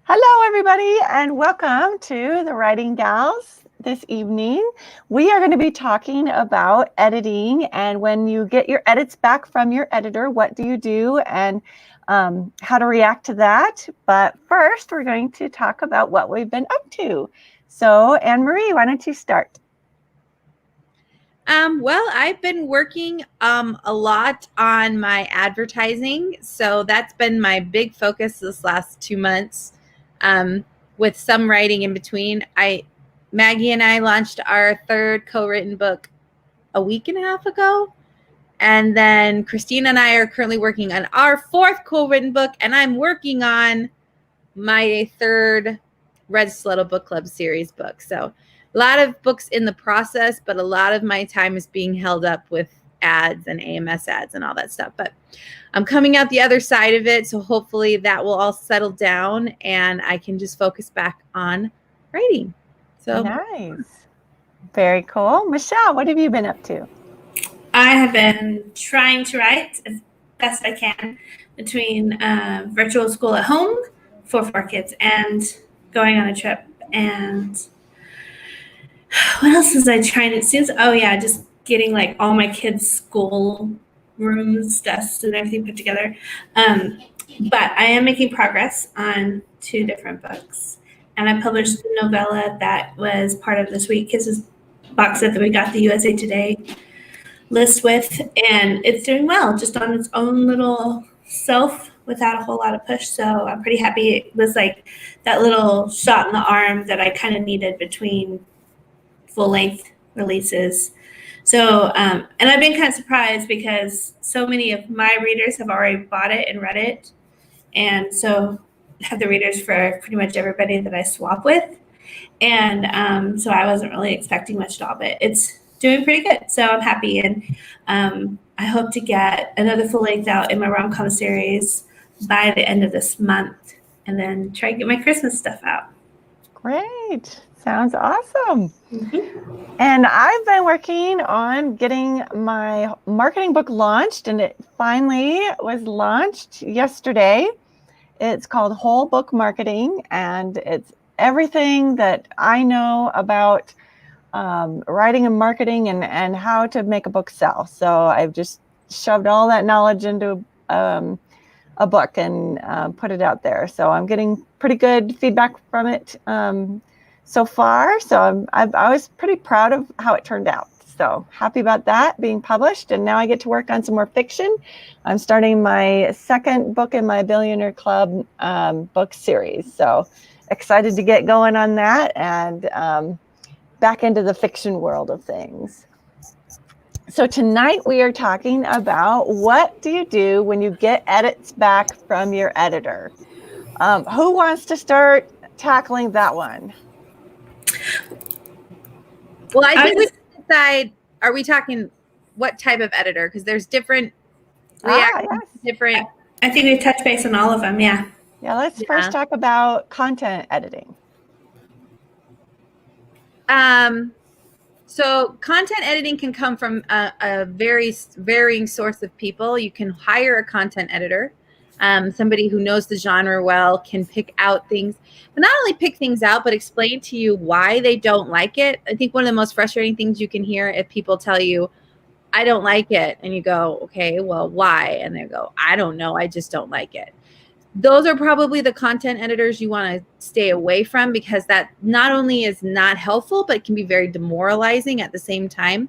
Hello, everybody, and welcome to the Writing Gals. This evening, we are going to be talking about editing and when you get your edits back from your editor, what do you do and how to react to that. But first, we're going to talk about what we've been up to. So, Anne-Marie, why don't you start? Well, I've been working a lot on my advertising. So that's been my big focus this last 2 months, with some writing in between. Maggie and I launched our third co-written book a week and a half ago. And then Christina and I are currently working on our fourth co-written book, and I'm working on my third Red Stiletto Book Club series book. So a lot of books in the process, but a lot of my time is being held up with ads and AMS ads and all that stuff. But I'm coming out the other side of it, so hopefully that will all settle down and I can just focus back on writing. So nice. Very cool. Michelle, what have you been up to? I have been trying to write as best I can between virtual school at home for 4 kids and going on a trip. And what else was I trying to do? Oh yeah, just getting like all my kids' school rooms, desks, and everything put together. But I am making progress on 2 different books. And I published the novella that was part of this week Kisses box set that we got the USA Today list with, and it's doing well just on its own little self without a whole lot of push. So I'm pretty happy. It was like that little shot in the arm that I kind of needed between full-length releases. So and I've been kind of surprised because so many of my readers have already bought it and read it, and so have the readers for pretty much everybody that I swap with. And so I wasn't really expecting much at all, but it's doing pretty good. So I'm happy. And I hope to get another full length out in my rom-com series by the end of this month and then try to get my Christmas stuff out. Great. Sounds awesome. Mm-hmm. And I've been working on getting my marketing book launched, and it finally was launched yesterday. It's called Whole Book Marketing, and it's everything that I know about writing and marketing and how to make a book sell. So I've just shoved all that knowledge into a book and put it out there. So I'm getting pretty good feedback from it so far. So I was pretty proud of how it turned out. So happy about that being published. And now I get to work on some more fiction. I'm starting my second book in my Billionaire Club book series. So excited to get going on that and back into the fiction world of things. So tonight we are talking about what do you do when you get edits back from your editor? Who wants to start tackling that one? Well, I think we should decide, are we talking what type of editor? Because there's different reactions, yes. different. I think we touched base on all of them, yeah. Yeah, let's first talk about content editing. So content editing can come from a very varying source of people. You can hire a content editor, somebody who knows the genre well, can pick out things, but not only pick things out, but explain to you why they don't like it. I think one of the most frustrating things you can hear if people tell you, I don't like it, and you go, okay, well, why? And they go, I don't know, I just don't like it. Those are probably the content editors you want to stay away from, because that not only is not helpful, but can be very demoralizing at the same time.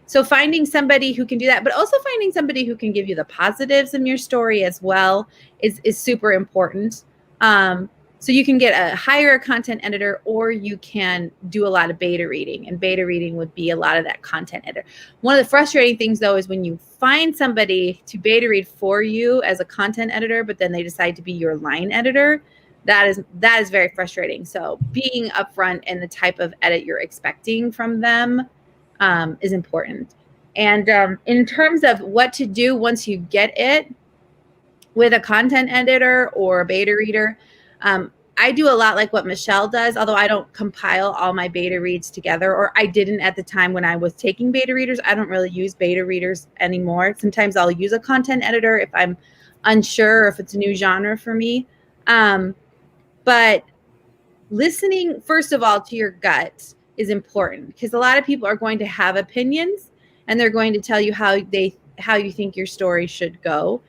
So finding somebody who can do that, but also finding somebody who can give you the positives in your story as well is super important. So you can hire a content editor, or you can do a lot of beta reading, and beta reading would be a lot of that content editor. One of the frustrating things though is when you find somebody to beta read for you as a content editor, but then they decide to be your line editor. That is very frustrating. So being upfront in the type of edit you're expecting from them is important. And in terms of what to do once you get it with a content editor or a beta reader, I do a lot like what Michelle does, although I don't compile all my beta reads together, or I didn't at the time when I was taking beta readers. I don't really use beta readers anymore. Sometimes I'll use a content editor if I'm unsure if it's a new genre for me. But listening, first of all, to your gut is important, because a lot of people are going to have opinions, and they're going to tell you how you think your story should go.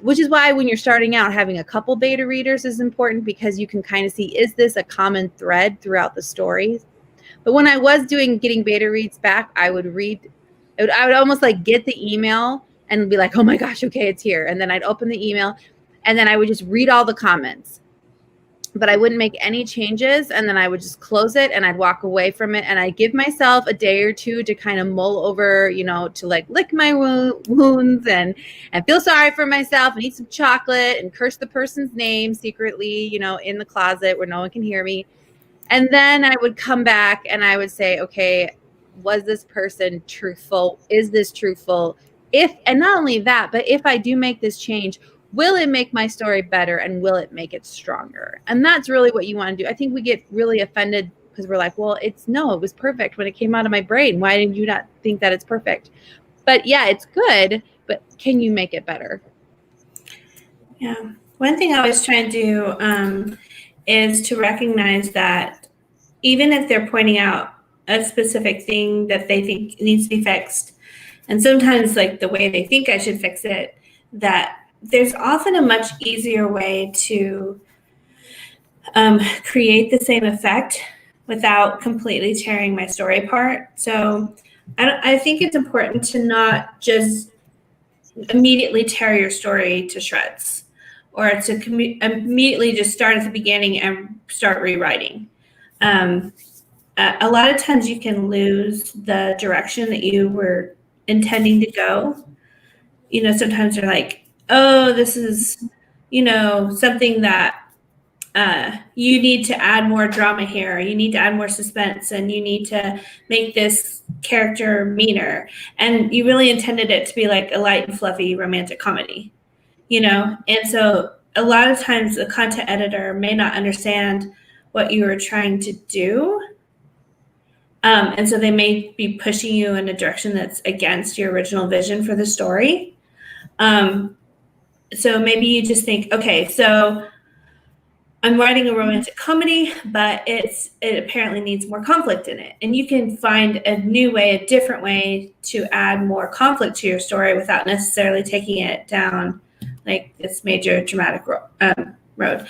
Which is why when you're starting out, having a couple beta readers is important, because you can kind of see, is this a common thread throughout the stories? But when I was getting beta reads back, I would almost like get the email and be like, oh my gosh, okay, it's here. And then I'd open the email, and then I would just read all the comments, but I wouldn't make any changes. And then I would just close it, and I'd walk away from it, and I'd give myself a day or two to kind of mull over, to like lick my wounds and feel sorry for myself and eat some chocolate and curse the person's name secretly, in the closet where no one can hear me. And then I would come back and I would say, okay, was this person truthful? Is this truthful? And not only that, but if I do make this change, will it make my story better, and will it make it stronger? And that's really what you want to do. I think we get really offended because we're like, well, it was perfect when it came out of my brain. Why did you not think that it's perfect? But yeah, it's good, but can you make it better? Yeah. One thing I always try to do is to recognize that even if they're pointing out a specific thing that they think needs to be fixed, and sometimes like the way they think I should fix it, that there's often a much easier way to create the same effect without completely tearing my story apart. So I think it's important to not just immediately tear your story to shreds, or to immediately just start at the beginning and start rewriting. A lot of times you can lose the direction that you were intending to go. Sometimes you're like, oh, this is, something that you need to add more drama here. You need to add more suspense, and you need to make this character meaner. And you really intended it to be like a light and fluffy romantic comedy, And so a lot of times the content editor may not understand what you were trying to do. And so they may be pushing you in a direction that's against your original vision for the story. So maybe you just think, okay, so I'm writing a romantic comedy, but it apparently needs more conflict in it. And you can find a new way, a different way to add more conflict to your story without necessarily taking it down like this major dramatic road.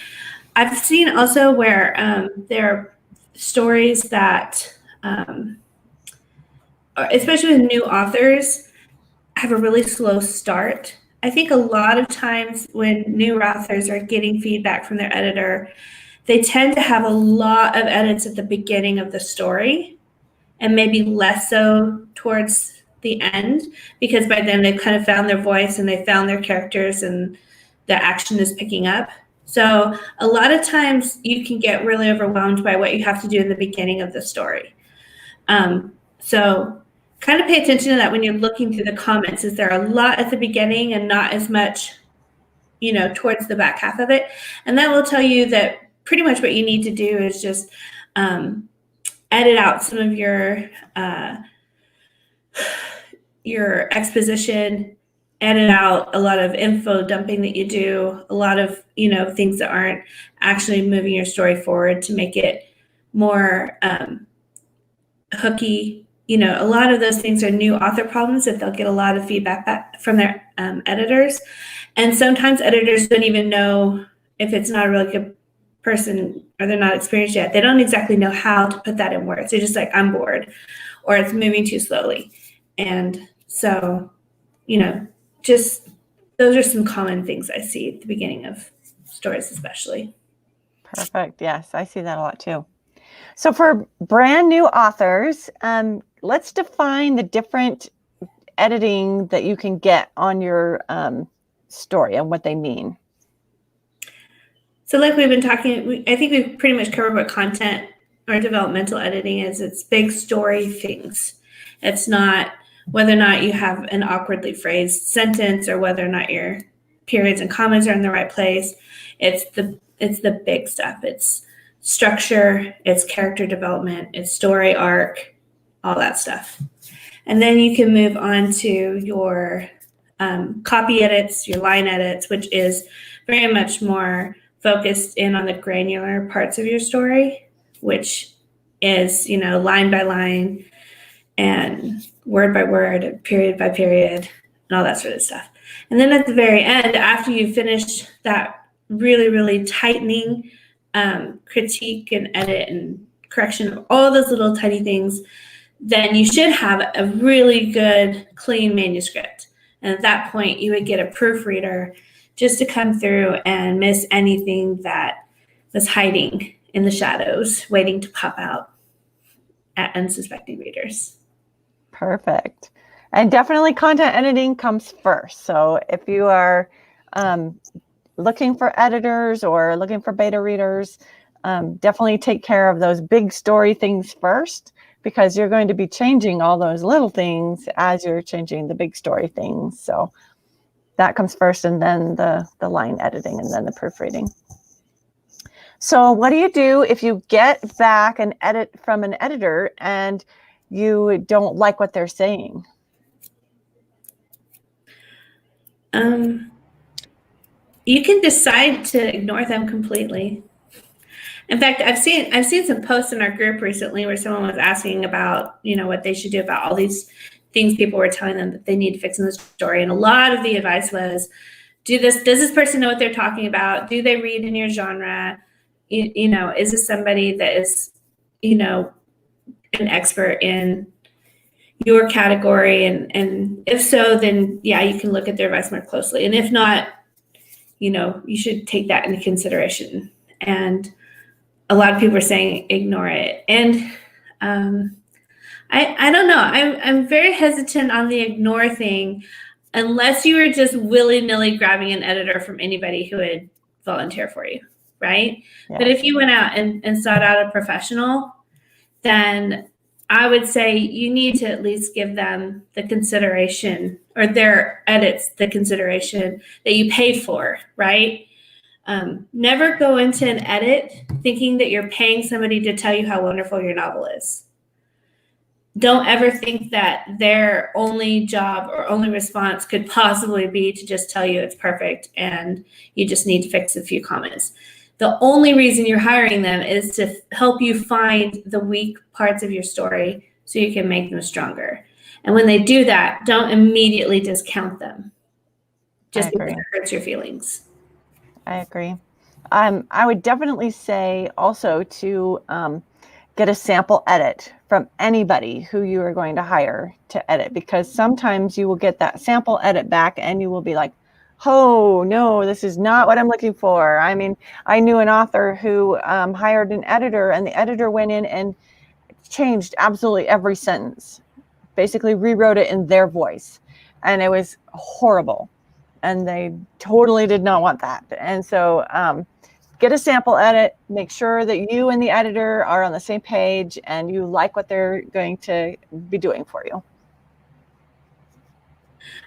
I've seen also where there are stories that, especially with new authors, have a really slow start. I think a lot of times when new authors are getting feedback from their editor, they tend to have a lot of edits at the beginning of the story, and maybe less so towards the end, because by then they've kind of found their voice and they found their characters and the action is picking up. So a lot of times you can get really overwhelmed by what you have to do in the beginning of the story. So kind of pay attention to that when you're looking through the comments. Is there a lot at the beginning and not as much, towards the back half of it? And that will tell you that pretty much what you need to do is just edit out some of your exposition, edit out a lot of info dumping that you do, a lot of, things that aren't actually moving your story forward to make it more hooky. A lot of those things are new author problems that they'll get a lot of feedback back from their editors. And sometimes editors don't even know, if it's not a really good person or they're not experienced yet, they don't exactly know how to put that in words. They're just like, I'm bored, or it's moving too slowly. And so, just those are some common things I see at the beginning of stories, especially. Perfect. Yes, I see that a lot too. So for brand new authors, let's define the different editing that you can get on your story and what they mean. So like we've been talking, I think we've pretty much covered what content or developmental editing is. It's big story things. It's not whether or not you have an awkwardly phrased sentence or whether or not your periods and commas are in the right place. It's the big stuff. It's structure, it's character development, it's story arc, all that stuff. And then you can move on to your copy edits, your line edits, which is very much more focused in on the granular parts of your story, which is, line by line and word by word, period by period, and all that sort of stuff. And then at the very end, after you finish that really, really tightening critique and edit and correction of all those little tiny things, then you should have a really good, clean manuscript. And at that point, you would get a proofreader just to come through and miss anything that was hiding in the shadows, waiting to pop out at unsuspecting readers. Perfect. And definitely content editing comes first. So if you are looking for editors or looking for beta readers, definitely take care of those big story things first, because you're going to be changing all those little things as you're changing the big story things. So that comes first, and then the line editing, and then the proofreading. So what do you do if you get back an edit from an editor and you don't like what they're saying? You can decide to ignore them completely. In fact, I've seen some posts in our group recently where someone was asking about, what they should do about all these things people were telling them that they need to fix in the story. And a lot of the advice was, does this person know what they're talking about? Do they read in your genre? Is this somebody that is, an expert in your category? And if so, then yeah, you can look at their advice more closely. And if not, you should take that into consideration. And a lot of people are saying ignore it. And I don't know. I'm very hesitant on the ignore thing, unless you were just willy-nilly grabbing an editor from anybody who would volunteer for you, right? Yeah. But if you went out and sought out a professional, then I would say you need to at least give them the consideration, or their edits the consideration that you paid for, right? Never go into an edit thinking that you're paying somebody to tell you how wonderful your novel is. Don't ever think that their only job or only response could possibly be to just tell you it's perfect and you just need to fix a few comments. The only reason you're hiring them is to help you find the weak parts of your story so you can make them stronger. And when they do that, don't immediately discount them, just because it hurts your feelings. I agree. I would definitely say also to get a sample edit from anybody who you are going to hire to edit, because sometimes you will get that sample edit back and you will be like, oh no, this is not what I'm looking for. I mean, I knew an author who hired an editor, and the editor went in and changed absolutely every sentence, basically rewrote it in their voice, and it was horrible. And they totally did not want that. And so get a sample edit, make sure that you and the editor are on the same page and you like what they're going to be doing for you.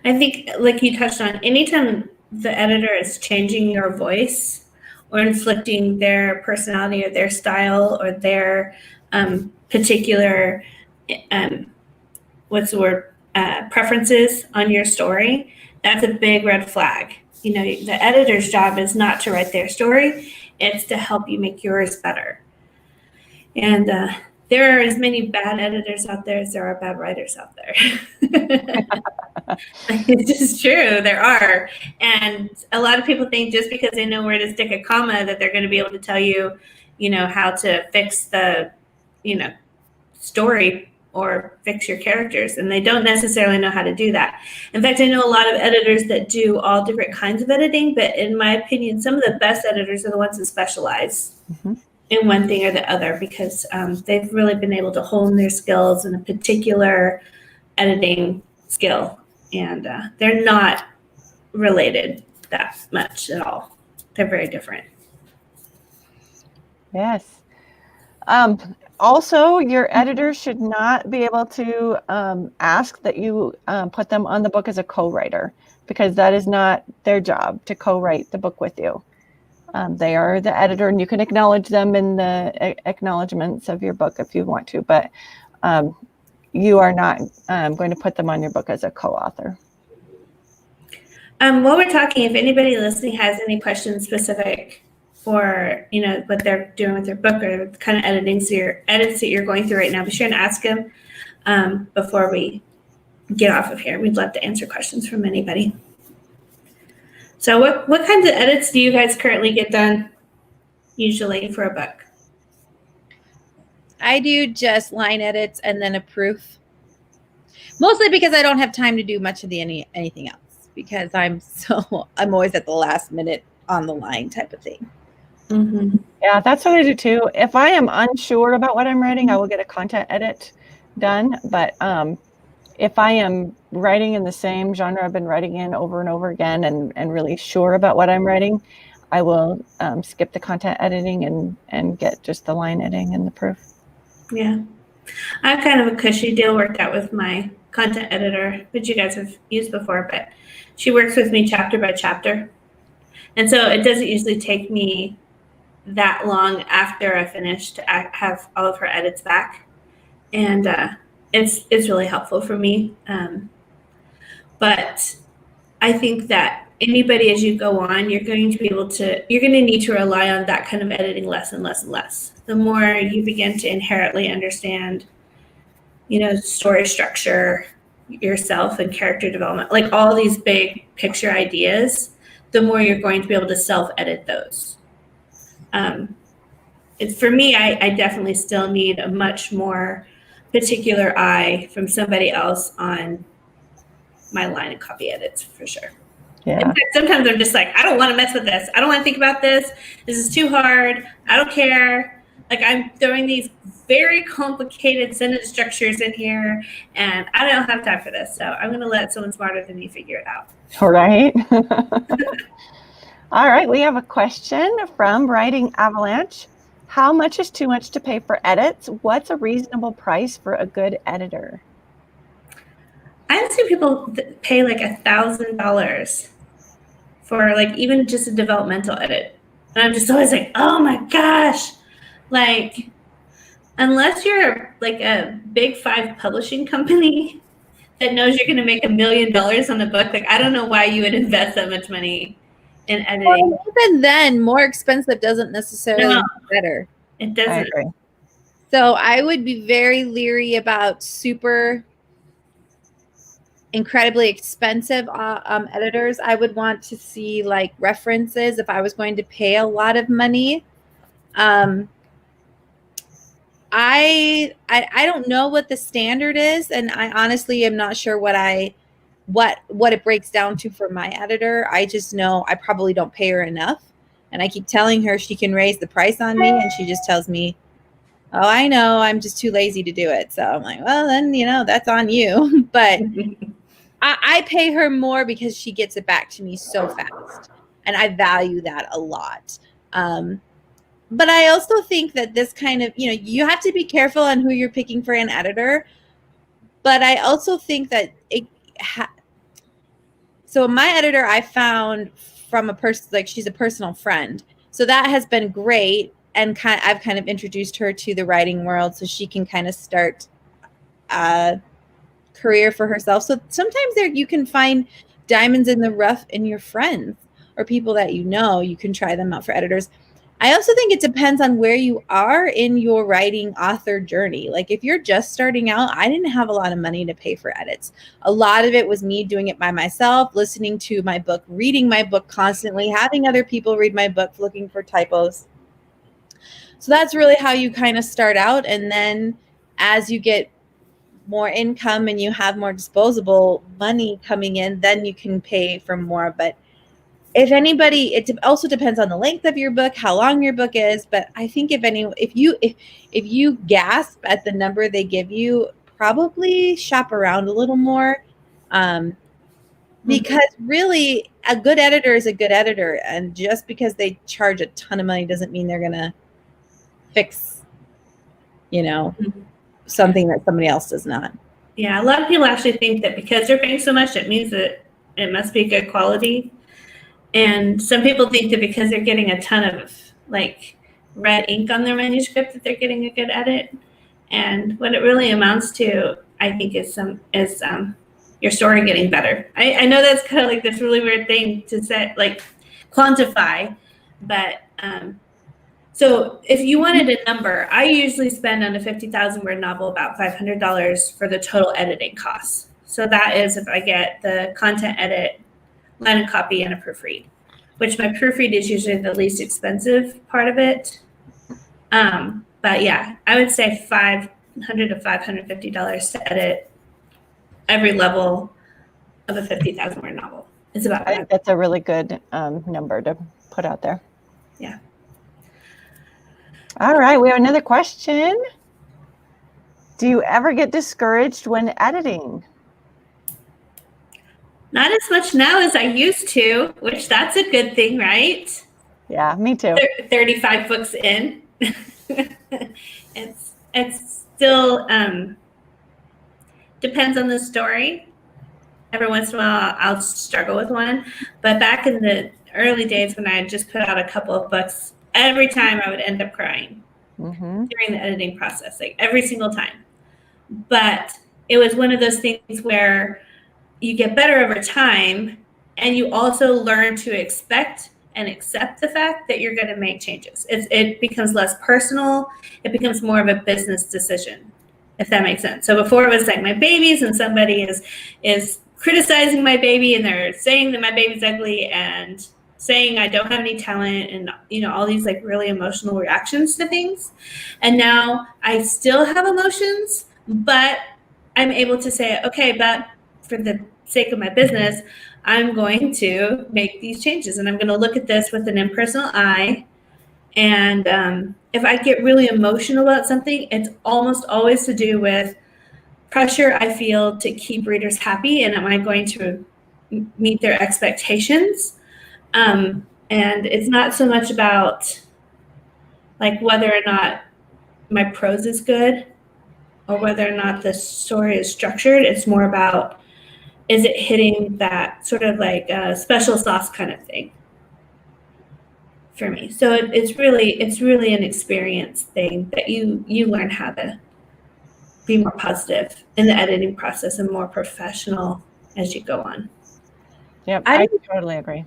I think, like you touched on, anytime the editor is changing your voice or inflicting their personality or their style or their particular, preferences on your story, that's a big red flag. The editor's job is not to write their story, it's to help you make yours better. And there are as many bad editors out there as there are bad writers out there. It's just true, there are. And a lot of people think just because they know where to stick a comma that they're going to be able to tell you, how to fix the, story or fix your characters, and they don't necessarily know how to do that. In fact, I know a lot of editors that do all different kinds of editing, but in my opinion, some of the best editors are the ones that specialize in one thing or the other, because they've really been able to hone their skills in a particular editing skill, and they're not related that much at all. They're very different. Yes. Also, your editor should not be able to ask that you put them on the book as a co-writer, because that is not their job to co-write the book with you. They are the editor, and you can acknowledge them in the acknowledgments of your book if you want to, but you are not going to put them on your book as a co-author. While we're talking, if anybody listening has any questions specific for, you know, what they're doing with their book or the kind of edits that you're going through right now, be sure and ask them before we get off of here. We'd love to answer questions from anybody. So what kinds of edits do you guys currently get done usually for a book? I do just line edits and then a proof. Mostly because I don't have time to do much of the anything else, because I'm always at the last minute on the line type of thing. Mm-hmm. Yeah, that's what I do too. If I am unsure about what I'm writing, I will get a content edit done. But if I am writing in the same genre I've been writing in over and over again and really sure about what I'm writing, I will skip the content editing and get just the line editing and the proof. Yeah. I have kind of a cushy deal worked out with my content editor, which you guys have used before, but she works with me chapter by chapter. And so it doesn't usually take me that long after I finish to have all of her edits back. And it's really helpful for me. But I think that anybody, as you go on, you're going to need to rely on that kind of editing less and less and less. The more you begin to inherently understand, you know, story structure yourself and character development, like all these big picture ideas, the more you're going to be able to self-edit those. For me, I definitely still need a much more particular eye from somebody else on my line and copy edits, for sure. Yeah. In fact, sometimes I'm just like, I don't want to mess with this. I don't want to think about this. This is too hard. I don't care. Like, I'm throwing these very complicated sentence structures in here, and I don't have time for this. So I'm going to let someone smarter than me figure it out. All right. All right. We have a question from Writing Avalanche. How much is too much to pay for edits? What's a reasonable price for a good editor? I've seen people pay like $1,000 for like even just a developmental edit. And I'm just always like, oh my gosh. Like, unless you're like a big 5 publishing company that knows you're going to make $1 million on a book, like, I don't know why you would invest that much money in editing. Well, even then, more expensive doesn't necessarily be better. It doesn't. I agree. So I would be very leery about super incredibly expensive editors. I would want to see like references if I was going to pay a lot of money. I don't know what the standard is, and I honestly am not sure what it breaks down to for my editor. I just know I probably don't pay her enough, and I keep telling her she can raise the price on me, and she just tells me, oh, I know, I'm just too lazy to do it. So I'm like, well, then, you know, that's on you. But I pay her more because she gets it back to me so fast, and I value that a lot. But I also think that this kind of, you know, you have to be careful on who you're picking for an editor. But I also think that so my editor I found from a person, like, she's a personal friend. So that has been great. And I've kind of introduced her to the writing world so she can kind of start a career for herself. So sometimes you can find diamonds in the rough in your friends or people that you know. You can try them out for editors. I also think it depends on where you are in your writing author journey. Like, if you're just starting out, I didn't have a lot of money to pay for edits. A lot of it was me doing it by myself, listening to my book, reading my book constantly, having other people read my book, looking for typos. So that's really how you kind of start out. And then as you get more income and you have more disposable money coming in, then you can pay for more. But if anybody, it also depends on the length of your book, how long your book is. But I think if you gasp at the number they give you, probably shop around a little more, because really a good editor is a good editor, and just because they charge a ton of money doesn't mean they're gonna fix, you know, something that somebody else does not. Yeah, a lot of people actually think that because they're paying so much, it means that it must be good quality. And some people think that because they're getting a ton of like red ink on their manuscript that they're getting a good edit. And what it really amounts to, I think, is your story getting better. I know that's kind of like this really weird thing to say, like, quantify, but So if you wanted a number, I usually spend on a 50,000 word novel about $500 for the total editing costs. So that is if I get the content edit, line and copy, and a proofread, which my proofread is usually the least expensive part of it. But yeah, I would say $500 to $550 to edit every level of a 50,000 word novel. It's about I think that's a really good number to put out there. Yeah. All right, we have another question. Do you ever get discouraged when editing? Not as much now as I used to, which that's a good thing, right? Yeah, me too. 35 books in. It's still depends on the story. Every once in a while, I'll struggle with one. But back in the early days when I had just put out a couple of books, every time I would end up crying during the editing process, like every single time. But it was one of those things where you get better over time, and you also learn to expect and accept the fact that you're going to make changes. It becomes less personal. It becomes more of a business decision, if that makes sense. So before it was like my babies, and somebody is criticizing my baby, and they're saying that my baby's ugly and saying I don't have any talent, and all these like really emotional reactions to things. And now I still have emotions, but I'm able to say, okay, but for the sake of my business, I'm going to make these changes, and I'm going to look at this with an impersonal eye. And if I get really emotional about something, it's almost always to do with pressure I feel to keep readers happy, and am I going to meet their expectations? And it's not so much about like whether or not my prose is good or whether or not the story is structured. It's more about, is it hitting that sort of like special sauce kind of thing for me? So it's really an experience thing that you learn how to be more positive in the editing process and more professional as you go on. Yep, I totally agree.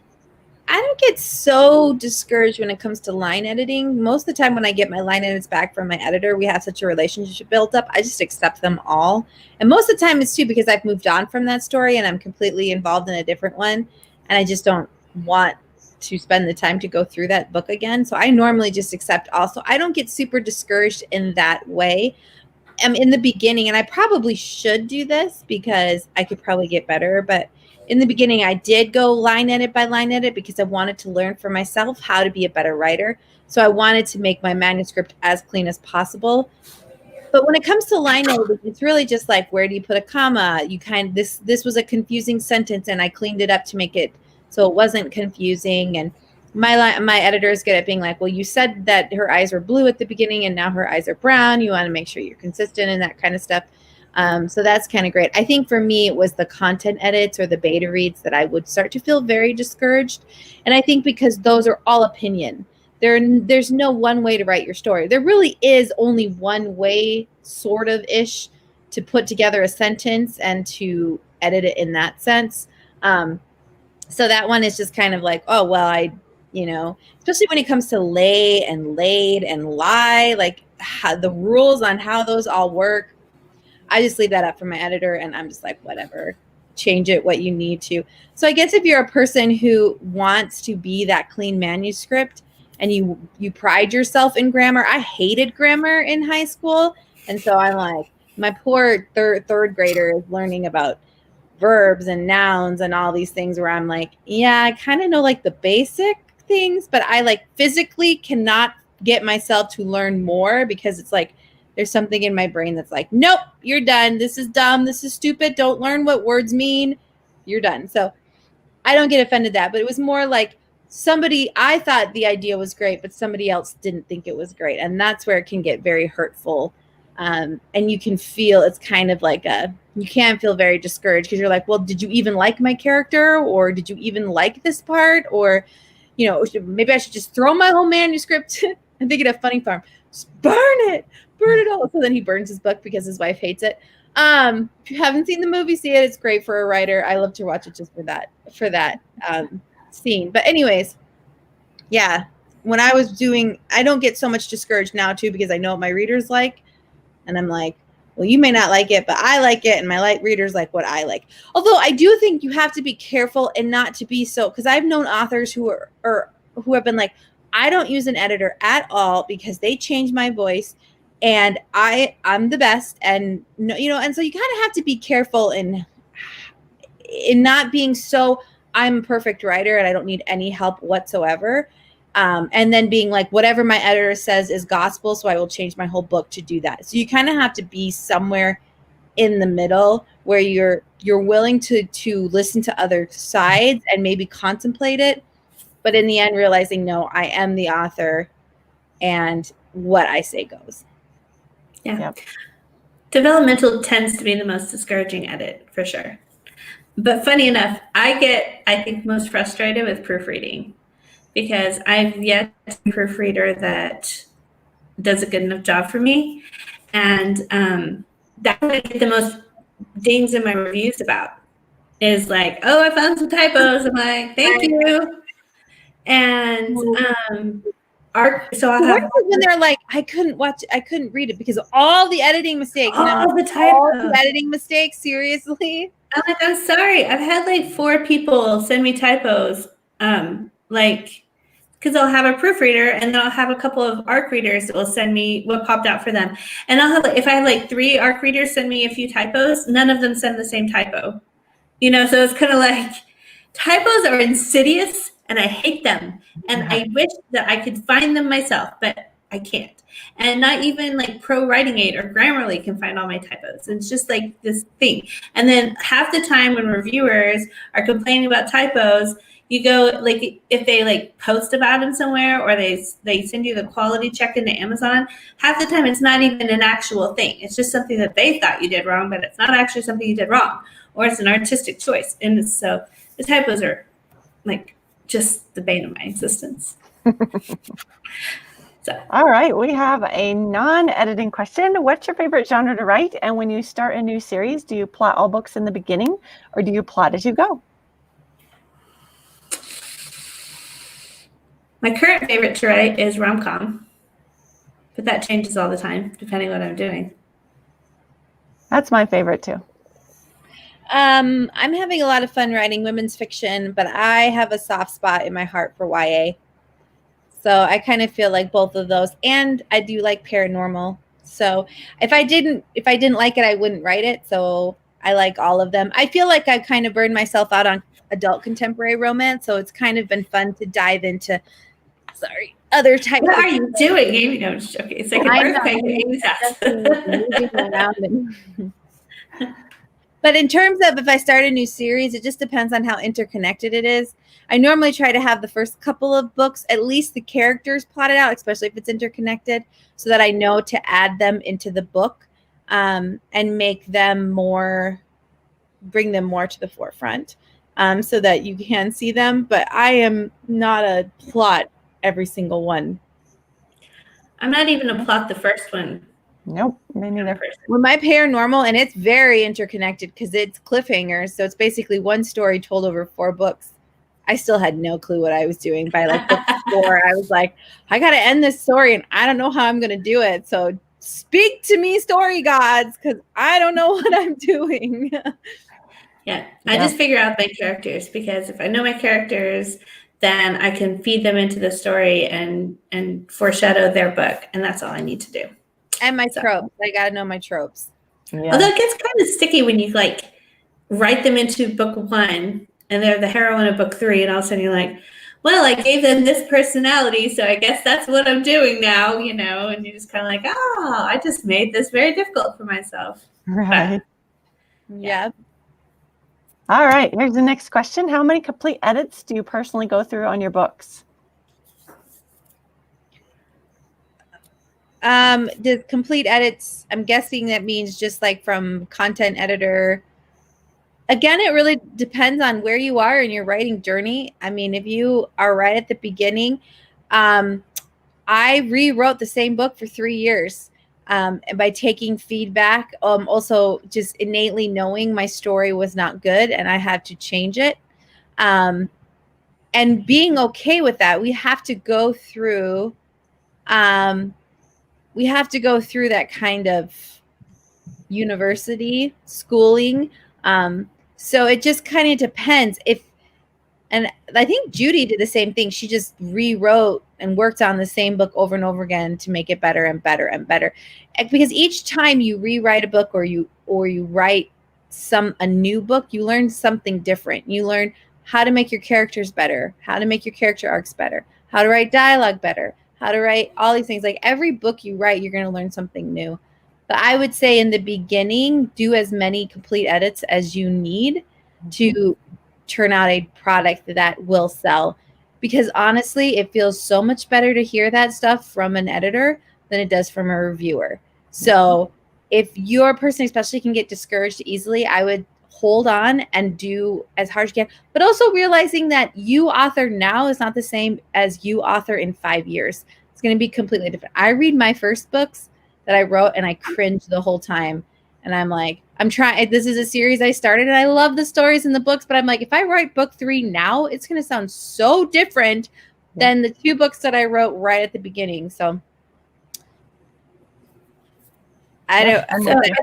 I don't get so discouraged when it comes to line editing. Most of the time when I get my line edits back from my editor, we have such a relationship built up. I just accept them all. And most of the time it's too because I've moved on from that story and I'm completely involved in a different one. And I just don't want to spend the time to go through that book again. So I normally just accept also. I don't get super discouraged in that way. In the beginning, and I probably should do this because I could probably get better, but in the beginning, I did go line edit by line edit because I wanted to learn for myself how to be a better writer. So I wanted to make my manuscript as clean as possible. But when it comes to line editing, it's really just like, where do you put a comma? This was a confusing sentence, and I cleaned it up to make it so it wasn't confusing. And my editor is good at being like, well, you said that her eyes were blue at the beginning, and now her eyes are brown. You want to make sure you're consistent and that kind of stuff. So that's kind of great. I think for me, it was the content edits or the beta reads that I would start to feel very discouraged. And I think because those are all opinion. There's no one way to write your story. There really is only one way, sort of ish, to put together a sentence and to edit it in that sense. So that one is just kind of like, oh, well, especially when it comes to lay and laid and lie, like the rules on how those all work. I just leave that up for my editor, and I'm just like, whatever, change it what you need to. So I guess if you're a person who wants to be that clean manuscript and you pride yourself in grammar. I hated grammar in high school. And so I'm like, my poor third grader is learning about verbs and nouns and all these things where I'm like, yeah, I kind of know like the basic things, but I like physically cannot get myself to learn more because it's like, there's something in my brain that's like, nope, you're done. This is dumb. This is stupid. Don't learn what words mean. You're done. So I don't get offended that, but it was more like I thought the idea was great, but somebody else didn't think it was great. And that's where it can get very hurtful. And you can feel it's kind of like you can feel very discouraged because you're like, well, did you even like my character? Or did you even like this part? Or, maybe I should just throw my whole manuscript. I'm thinking of Funny Farm. Just burn it all. So then he burns his book because his wife hates it. If you haven't seen the movie, see it. It's great for a writer. I love to watch it just for that scene. But anyways, yeah, when I was doing, I don't get so much discouraged now too, because I know what my readers like. And I'm like, well, you may not like it, but I like it. And my readers like what I like. Although I do think you have to be careful and not to be so, because I've known authors who who have been like, I don't use an editor at all because they change my voice and I'm the best. And no, you know, and so you kind of have to be careful in not being so, I'm a perfect writer and I don't need any help whatsoever. And then being like, whatever my editor says is gospel, so I will change my whole book to do that. So you kind of have to be somewhere in the middle where you're willing to listen to other sides and maybe contemplate it, but in the end realizing, no, I am the author and what I say goes. Yeah. Yep. Developmental tends to be the most discouraging edit, for sure. But funny enough, I think, most frustrated with proofreading, because I've yet to be a proofreader that does a good enough job for me. And that's what I get the most dings in my reviews about, is like, oh, I found some typos. I'm like, thank you. And so I'll have when they're like, I couldn't read it because of all the editing mistakes. all the typos. All the editing mistakes, seriously? I'm like, I'm sorry. I've had like 4 people send me typos. Because I'll have a proofreader and then I'll have a couple of ARC readers that will send me what popped out for them. And I'll have, if I have like 3 ARC readers send me a few typos, none of them send the same typo. You know, so it's kind of like, typos are insidious and I hate them. And I wish that I could find them myself, but I can't. And not even like Pro Writing Aid or Grammarly can find all my typos. It's just like this thing. And then half the time when reviewers are complaining about typos, you go, like, if they like post about them somewhere or they send you the quality check into Amazon, half the time it's not even an actual thing. It's just something that they thought you did wrong, but it's not actually something you did wrong, or it's an artistic choice. And so the typos are like just the bane of my existence. So. All right, we have a non-editing question. What's your favorite genre to write? And when you start a new series, do you plot all books in the beginning or do you plot as you go? My current favorite to write is rom-com, but that changes all the time depending on what I'm doing. That's my favorite too. I'm having a lot of fun writing women's fiction, but I have a soft spot in my heart for YA. So I kind of feel like both of those, and I do like paranormal. So if I didn't like it, I wouldn't write it. So I like all of them. I feel like I've kind of burned myself out on adult contemporary romance. So it's kind of been fun to dive into, other types. What are you doing, Amy? No, I'm just joking. It's like an earthquake in Amy's house. Moving around but in terms of if I start a new series, it just depends on how interconnected it is. I normally try to have the first couple of books, at least the characters plotted out, especially if it's interconnected, so that I know to add them into the book and make them bring them more to the forefront so that you can see them. But I am not a plot every single one. I'm not even a plot the first one. Nope, me neither. With my paranormal, and it's very interconnected because it's cliffhangers. So it's basically one story told over 4 books. I still had no clue what I was doing by like book 4. I was like, I got to end this story and I don't know how I'm going to do it. So speak to me, story gods, because I don't know what I'm doing. Yeah, I just figure out my characters, because if I know my characters, then I can feed them into the story and foreshadow their book. And that's all I need to do. And my tropes. I got to know my tropes. Yeah. Although it gets kind of sticky when you like write them into book 1 and they're the heroine of book 3, and all of a sudden you're like, well, I gave them this personality, so I guess that's what I'm doing now, you know, and you're just kind of like, oh, I just made this very difficult for myself. Right. But, yeah. All right, here's the next question. How many complete edits do you personally go through on your books? The complete edits, I'm guessing that means just like from content editor. Again, it really depends on where you are in your writing journey. I mean, if you are right at the beginning, I rewrote the same book for 3 years by taking feedback. Also, just innately knowing my story was not good and I had to change it. And and being okay with that. We have to go through that kind of university schooling. So it just kind of depends. And I think Judy did the same thing. She just rewrote and worked on the same book over and over again to make it better and better and better. Because each time you rewrite a book or you write a new book, you learn something different. You learn how to make your characters better, how to make your character arcs better, how to write dialogue better, how to write all these things. Like every book you write, you're going to learn something new. But I would say in the beginning, do as many complete edits as you need to turn out a product that will sell. Because honestly, it feels so much better to hear that stuff from an editor than it does from a reviewer. So if you're a person especially can get discouraged easily, I would hold on and do as hard as you can, but also realizing that you author now is not the same as you author in 5 years. It's going to be completely different. I read my first books that I wrote and I cringe the whole time. And I'm like, this is a series I started and I love the stories in the books, but I'm like, if I write book 3 now, it's going to sound so different than the 2 books that I wrote right at the beginning. So I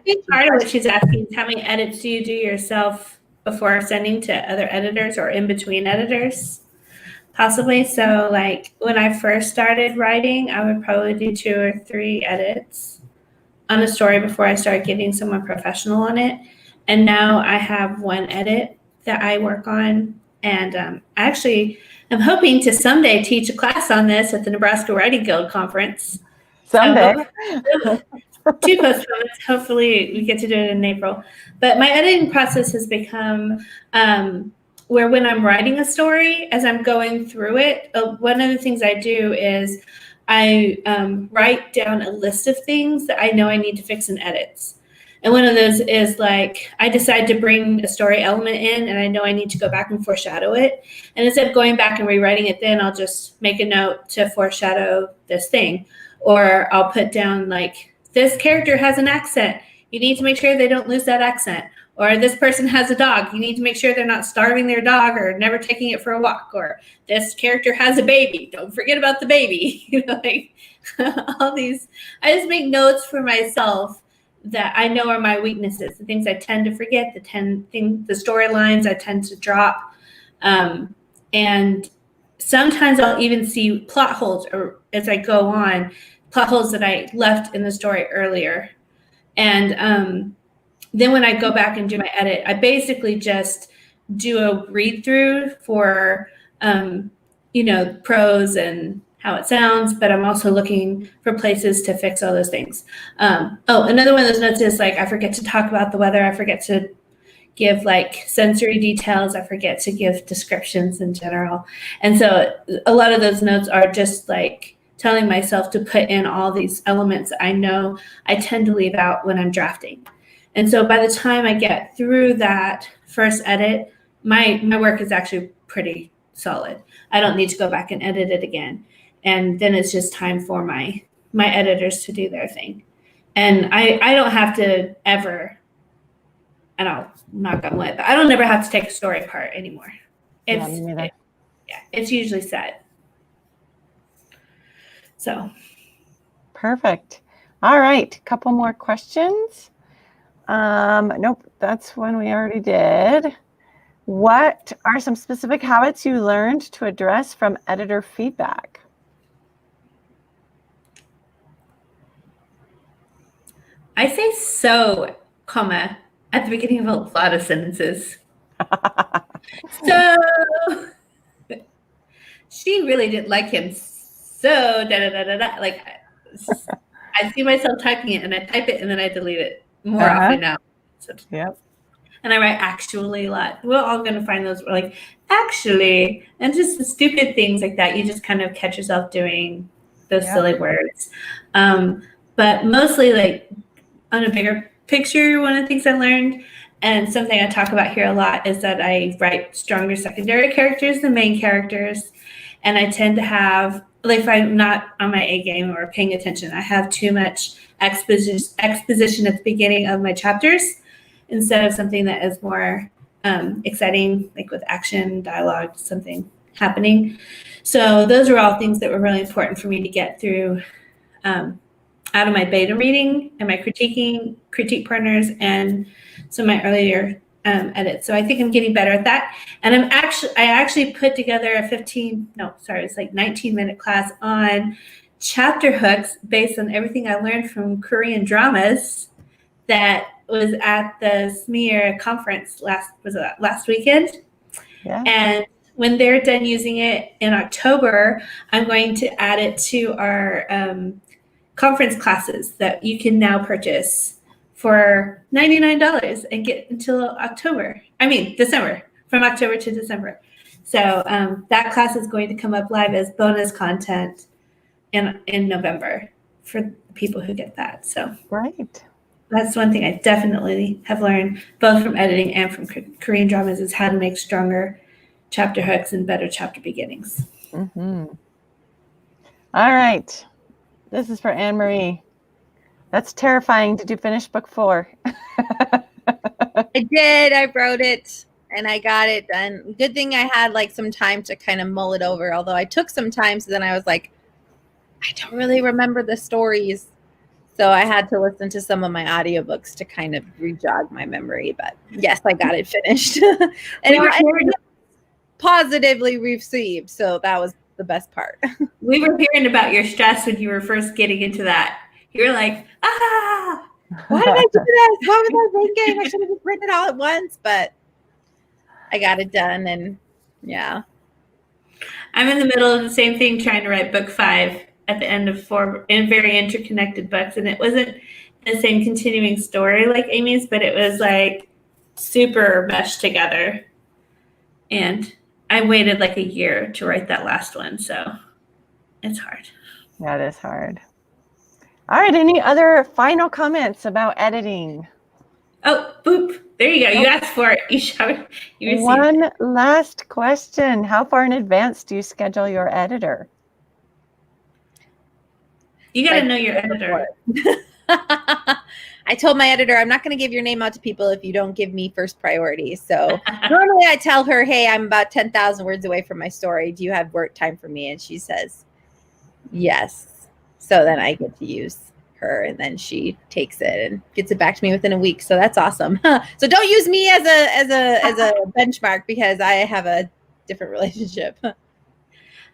think part of what she's asking is how many edits do you do yourself before sending to other editors or in between editors, possibly. So like when I first started writing, I would probably do 2 or 3 edits on a story before I started getting someone professional on it. And now I have 1 edit that I work on. And actually, I'm hoping to someday teach a class on this at the Nebraska Writing Guild conference. Someday. So, 2 postponements. Hopefully we get to do it in April. But my editing process has become where when I'm writing a story, as I'm going through it, one of the things I do is I write down a list of things that I know I need to fix in edits. And one of those is like, I decide to bring a story element in and I know I need to go back and foreshadow it. And instead of going back and rewriting it, then I'll just make a note to foreshadow this thing. Or I'll put down like, this character has an accent. You need to make sure they don't lose that accent. Or this person has a dog. You need to make sure they're not starving their dog or never taking it for a walk. Or this character has a baby. Don't forget about the baby. Like all these. I just make notes for myself that I know are my weaknesses, the things I tend to forget, the storylines I tend to drop. And sometimes I'll even see plot holes or as I go on, plot holes that I left in the story earlier. And then when I go back and do my edit, I basically just do a read through for, prose and how it sounds, but I'm also looking for places to fix all those things. Another one of those notes is like, I forget to talk about the weather. I forget to give like sensory details. I forget to give descriptions in general. And so a lot of those notes are just like telling myself to put in all these elements I know I tend to leave out when I'm drafting. And so by the time I get through that first edit, my work is actually pretty solid. I don't need to go back and edit it again. And then it's just time for my editors to do their thing. And I don't have to ever, and I'll knock on wood, but I don't ever have to take a story apart anymore. It's usually set. So. Perfect. All right. Couple more questions. Nope. That's one we already did. What are some specific habits you learned to address from editor feedback? I say so, comma, at the beginning of a lot of sentences. So she really didn't like him. So da da da da da. Like I see myself typing it and I type it and then I delete it more often now. So, yep. And I write actually a lot. We're all going to find those like actually, and just the stupid things like that. You just kind of catch yourself doing those silly words. But mostly like on a bigger picture, one of the things I learned and something I talk about here a lot is that I write stronger secondary characters than main characters. And I tend to have, like if I'm not on my A game or paying attention, I have too much exposition at the beginning of my chapters instead of something that is more exciting, like with action, dialogue, something happening. So those are all things that were really important for me to get through out of my beta reading and my critique partners and some of my earlier edits. So I think I'm getting better at that. And I actually put together a 19-minute class on chapter hooks based on everything I learned from Korean dramas that was at the SMEAR conference last weekend. Yeah. And when they're done using it in October, I'm going to add it to our conference classes that you can now purchase for $99 and get until December, from October to December. So that class is going to come up live as bonus content in November for people who get that. So Great. That's one thing I definitely have learned both from editing and from Korean dramas is how to make stronger chapter hooks and better chapter beginnings. Mm-hmm. All right. This is for Anne Marie. That's terrifying. Did you finish book 4? I did. I wrote it and I got it done. Good thing I had like some time to kind of mull it over, although I took some time. So then I was like, I don't really remember the stories. So I had to listen to some of my audiobooks to kind of re-jog my memory. But yes, I got it finished. And it was positively received. So that was the best part. We were hearing about your stress when you were first getting into that. You were like, why did I do this? What was I thinking? I should have just written it all at once, but I got it done. And yeah. I'm in the middle of the same thing, trying to write book 5 at the end of 4 very interconnected books. And it wasn't the same continuing story like Amy's, but it was like super meshed together. And I waited like a year to write that last one. So it's hard. That is hard. All right. Any other final comments about editing? Oh, boop. There you go. You asked for it. You received One it. last question. How far in advance do you schedule your editor? You got to know your editor. I told my editor, I'm not going to give your name out to people if you don't give me first priority. So normally I tell her, hey, I'm about 10,000 words away from my story. Do you have work time for me? And she says, yes. So then I get to use her, and then she takes it and gets it back to me within a week. So that's awesome. So don't use me as a benchmark, because I have a different relationship.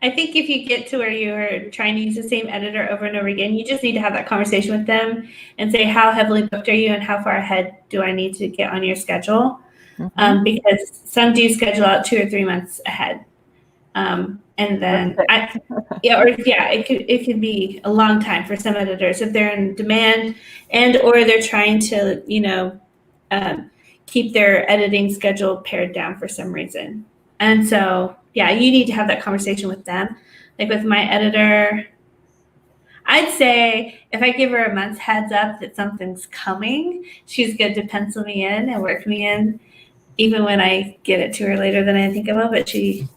I think if you get to where you're trying to use the same editor over and over again, you just need to have that conversation with them and say, how heavily booked are you and how far ahead do I need to get on your schedule? Mm-hmm. Because some do schedule out 2 or 3 months ahead. And then it could be a long time for some editors if they're in demand or they're trying to, keep their editing schedule pared down for some reason. And so, yeah, you need to have that conversation with them. Like with my editor, I'd say if I give her a month's heads up that something's coming, she's good to pencil me in and work me in, even when I get it to her later than I think I will. But she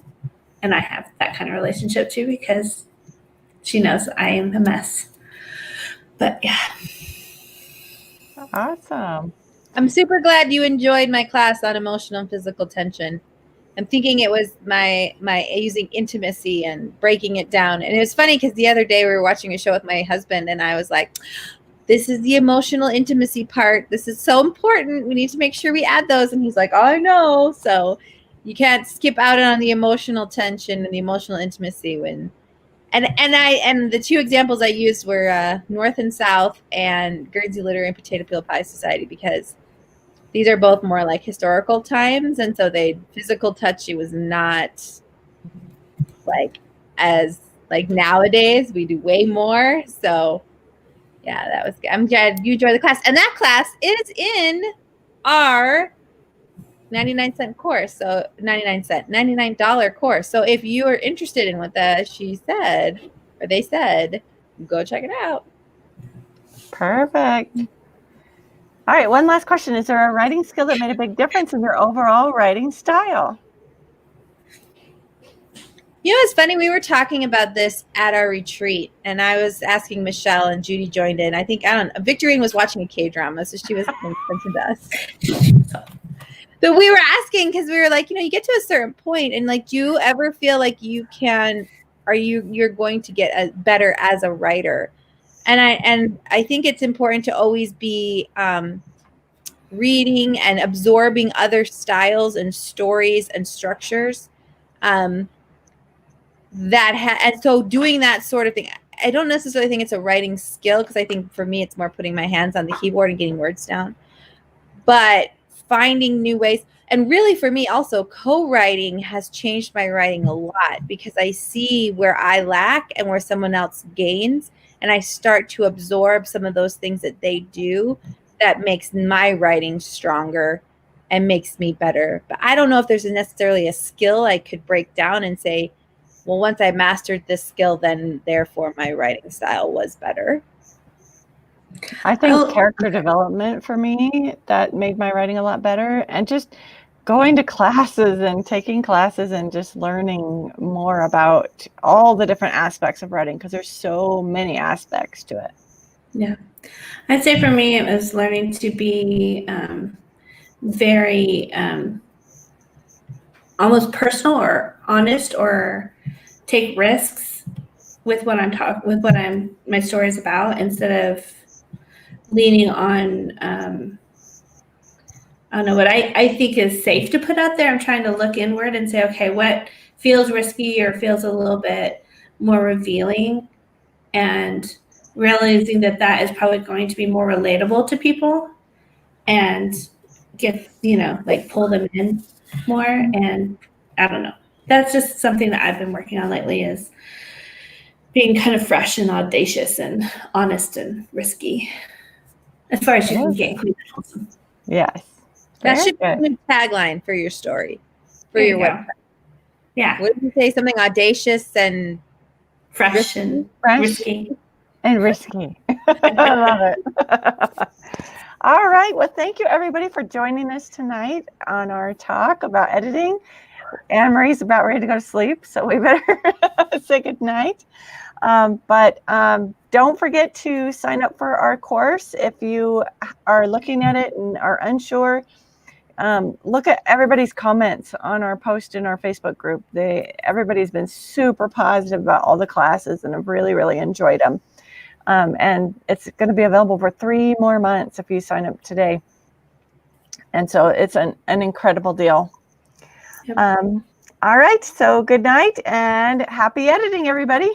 and I have that kind of relationship too, because she knows I am a mess. But yeah. Awesome. I'm super glad you enjoyed my class on emotional and physical tension. I'm thinking it was my using intimacy and breaking it down. And it was funny because the other day we were watching a show with my husband and I was like, this is the emotional intimacy part. This is so important. We need to make sure we add those. And he's like, oh, I know. So you can't skip out on the emotional tension and the emotional intimacy and the 2 examples I used were North and South and Guernsey Literary and Potato Peel Pie Society, because these are both more like historical times, and so physical touch, it was not like as like nowadays we do way more. So yeah, that was good. I'm glad you enjoyed the class, and that class is in our 99-cent course. So $99 course. So if you are interested in what they said, go check it out. Perfect. All right, one last question. Is there a writing skill that made a big difference in your overall writing style? It's funny. We were talking about this at our retreat, and I was asking Michelle, and Judy joined in. I think, Victorine was watching a K-drama, so she was mentioning to us. But we were asking because we were like, you get to a certain point, and like, do you ever feel like you're going to get better as a writer? And I think it's important to always be reading and absorbing other styles and stories and structures. And so doing that sort of thing, I don't necessarily think it's a writing skill, because I think for me it's more putting my hands on the keyboard and getting words down, but finding new ways. And really for me also, co-writing has changed my writing a lot, because I see where I lack and where someone else gains, and I start to absorb some of those things that they do that makes my writing stronger and makes me better. But I don't know if there's necessarily a skill I could break down and say, well, once I mastered this skill, then therefore my writing style was better. I think character development for me, that made my writing a lot better. And just going to classes and taking classes and just learning more about all the different aspects of writing, because there's so many aspects to it. Yeah. I'd say for me, it was learning to be very almost personal or honest, or take risks with what my story is about, instead of leaning on I don't know what I think is safe to put out there. I'm trying to look inward and say, okay, what feels risky or feels a little bit more revealing, and realizing that is probably going to be more relatable to people, and get, pull them in more. And I don't know. That's just something that I've been working on lately, is being kind of fresh and audacious and honest and risky, as far as you can get. Yes. That should be a new tagline for your story, for your website. Yeah. Wouldn't you say something audacious and fresh and risky? And risky. I love it. All right. Well, thank you everybody for joining us tonight on our talk about editing. Anne Marie's about ready to go to sleep, so we better say good night. But don't forget to sign up for our course. If you are looking at it and are unsure, look at everybody's comments on our post in our Facebook group. Everybody's been super positive about all the classes, and have really, really enjoyed them. And it's going to be available for 3 more months if you sign up today. And so it's an incredible deal. Yep. All right. So good night and happy editing, everybody.